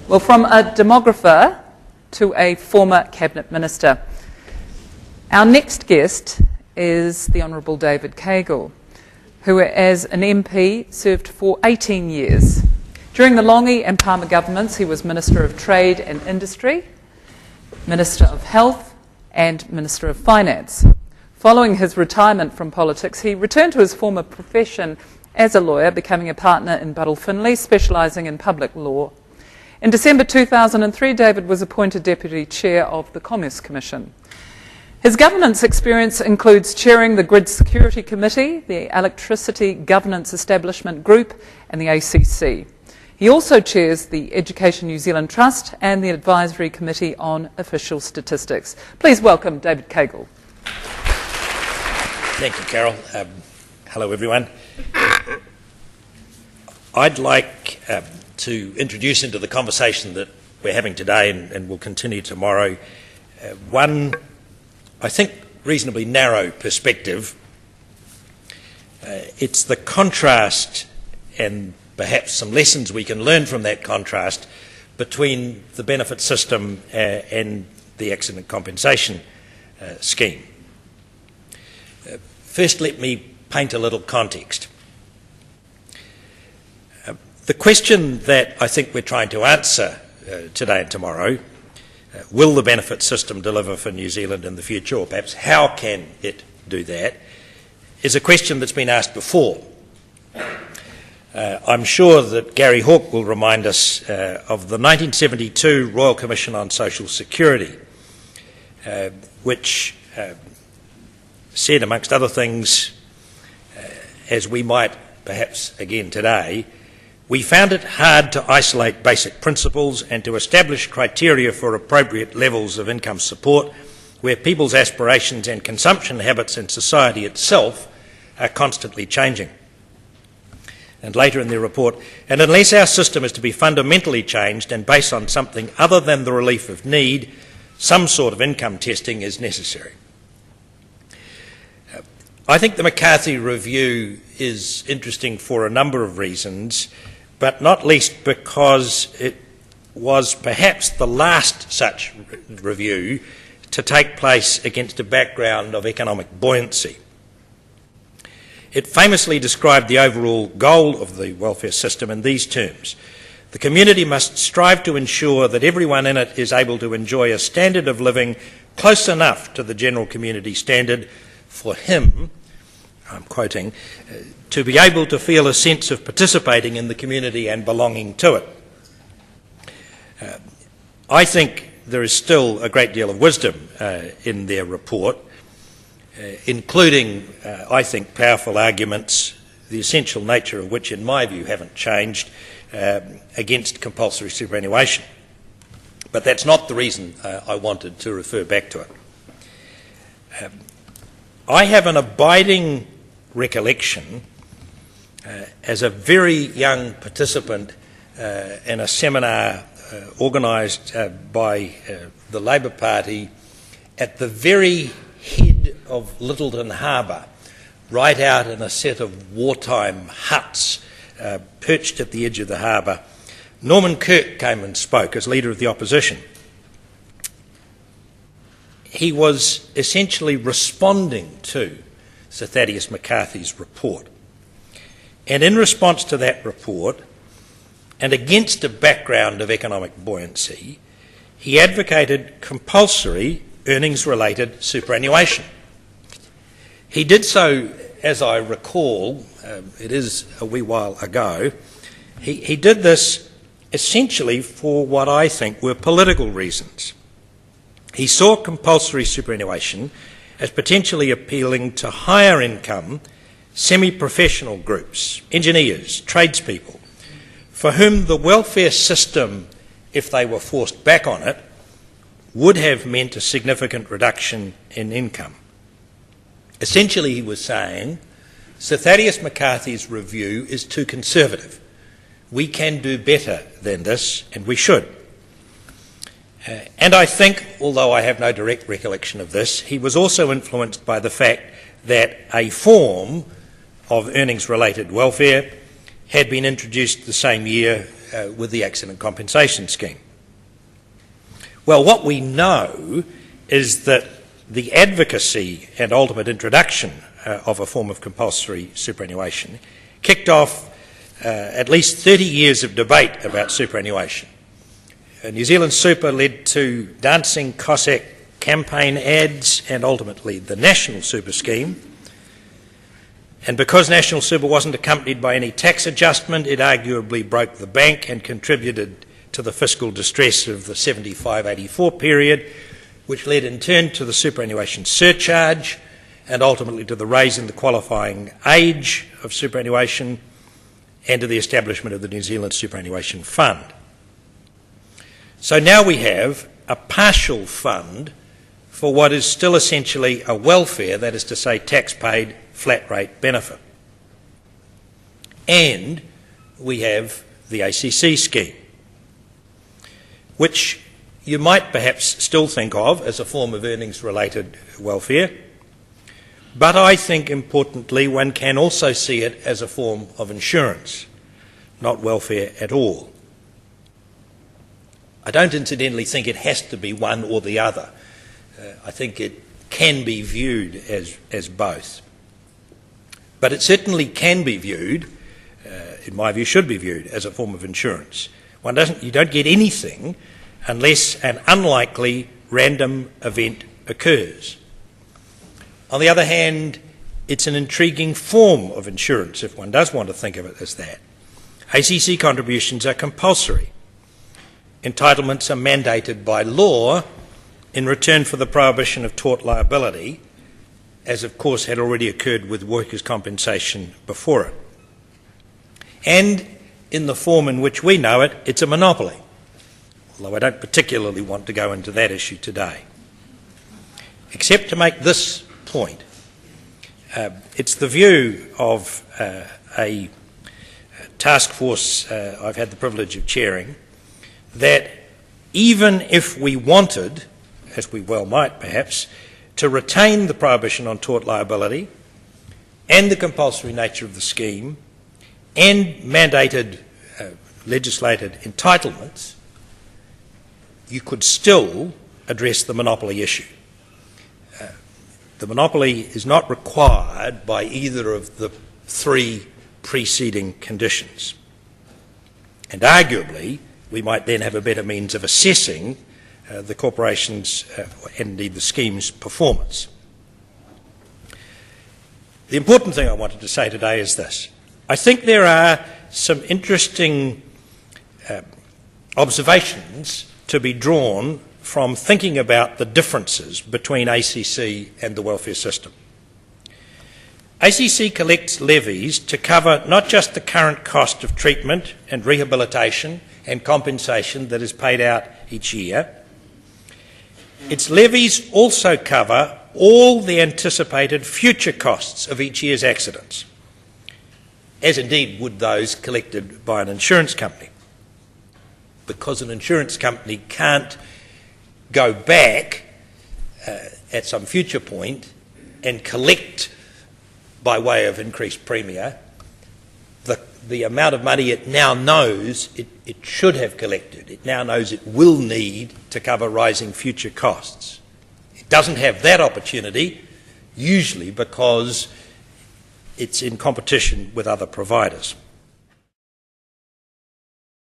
Well, from a demographer to a former Cabinet Minister. Our next guest is the Honourable David Caygill, who as an MP served for 18 years. During the Longy and Palmer governments, he was Minister of Trade and Industry, Minister of Health and Minister of Finance. Following his retirement from politics, he returned to his former profession as a lawyer, becoming a partner in Buddle Finlay, specialising in public law. In December 2003, David was appointed Deputy Chair of the Commerce Commission. His governance experience includes chairing the Grid Security Committee, the Electricity Governance Establishment Group and the ACC. He also chairs the Education New Zealand Trust and the Advisory Committee on Official Statistics. Please welcome David Caygill. Thank you, Carol. Hello, everyone. I'd like to introduce into the conversation that we're having today and will continue tomorrow one, I think, reasonably narrow perspective. It's the contrast and perhaps some lessons we can learn from that contrast between the benefit system and the accident compensation scheme. First, let me paint a little context. The question that I think we're trying to answer today and tomorrow, will the benefit system deliver for New Zealand in the future, or perhaps how can it do that, is a question that's been asked before. I'm sure that Gary Hawke will remind us of the 1972 Royal Commission on Social Security, which said, amongst other things, as we might perhaps again today, we found it hard to isolate basic principles and to establish criteria for appropriate levels of income support where people's aspirations and consumption habits and society itself are constantly changing. And later in their report, and unless our system is to be fundamentally changed and based on something other than the relief of need, some sort of income testing is necessary. I think the McCarthy Review is interesting for a number of reasons, but not least because it was perhaps the last such review to take place against a background of economic buoyancy. It famously described the overall goal of the welfare system in these terms: the community must strive to ensure that everyone in it is able to enjoy a standard of living close enough to the general community standard for him, I'm quoting, to be able to feel a sense of participating in the community and belonging to it. I think there is still a great deal of wisdom in their report, including, I think, powerful arguments, the essential nature of which, in my view, haven't changed, against compulsory superannuation. But that's not the reason I wanted to refer back to it. I have an abiding recollection as a very young participant in a seminar organised by the Labour Party at the very head of Lyttelton Harbour, right out in a set of wartime huts perched at the edge of the harbour. Norman Kirk came and spoke as leader of the opposition. He was essentially responding to Sir Thaddeus McCarthy's report. And in response to that report, and against a background of economic buoyancy, he advocated compulsory earnings-related superannuation. He did so, as I recall, it is a wee while ago, he did this essentially for what I think were political reasons. He saw compulsory superannuation as potentially appealing to higher income, semi-professional groups, engineers, tradespeople, for whom the welfare system, if they were forced back on it, would have meant a significant reduction in income. Essentially, he was saying, Sir Thaddeus McCarthy's review is too conservative. We can do better than this, and we should. And I think, although I have no direct recollection of this, he was also influenced by the fact that a form of earnings-related welfare had been introduced the same year with the accident compensation scheme? Well, what we know is that the advocacy and ultimate introduction of a form of compulsory superannuation kicked off at least 30 years of debate about superannuation. New Zealand Super led to dancing Cossack campaign ads and ultimately the National Super scheme. And because National Super wasn't accompanied by any tax adjustment, it arguably broke the bank and contributed to the fiscal distress of the 75-84 period, which led in turn to the superannuation surcharge and ultimately to the raise in the qualifying age of superannuation and to the establishment of the New Zealand Superannuation Fund. So now we have a partial fund for what is still essentially a welfare, that is to say tax-paid flat rate benefit. And we have the ACC scheme, which you might perhaps still think of as a form of earnings-related welfare, but I think importantly one can also see it as a form of insurance, not welfare at all. I don't incidentally think it has to be one or the other. I think it can be viewed as both. But it certainly can be viewed, in my view should be viewed, as a form of insurance. You don't get anything unless an unlikely random event occurs. On the other hand, it's an intriguing form of insurance if one does want to think of it as that. ACC contributions are compulsory. Entitlements are mandated by law in return for the prohibition of tort liability, as of course had already occurred with workers' compensation before it. And in the form in which we know it, it's a monopoly, although I don't particularly want to go into that issue today. Except to make this point. It's the view of a task force I've had the privilege of chairing that even if we wanted, as we well might perhaps, to retain the prohibition on tort liability and the compulsory nature of the scheme and mandated legislated entitlements, you could still address the monopoly issue. The monopoly is not required by either of the three preceding conditions. And arguably, we might then have a better means of assessing the corporation's and indeed the scheme's performance. The important thing I wanted to say today is this. I think there are some interesting observations to be drawn from thinking about the differences between ACC and the welfare system. ACC collects levies to cover not just the current cost of treatment and rehabilitation and compensation that is paid out each year. Its levies also cover all the anticipated future costs of each year's accidents, as indeed would those collected by an insurance company, because an insurance company can't go back at some future point and collect by way of increased premia the amount of money it now knows it should have collected. It now knows it will need to cover rising future costs. It doesn't have that opportunity, usually because it's in competition with other providers.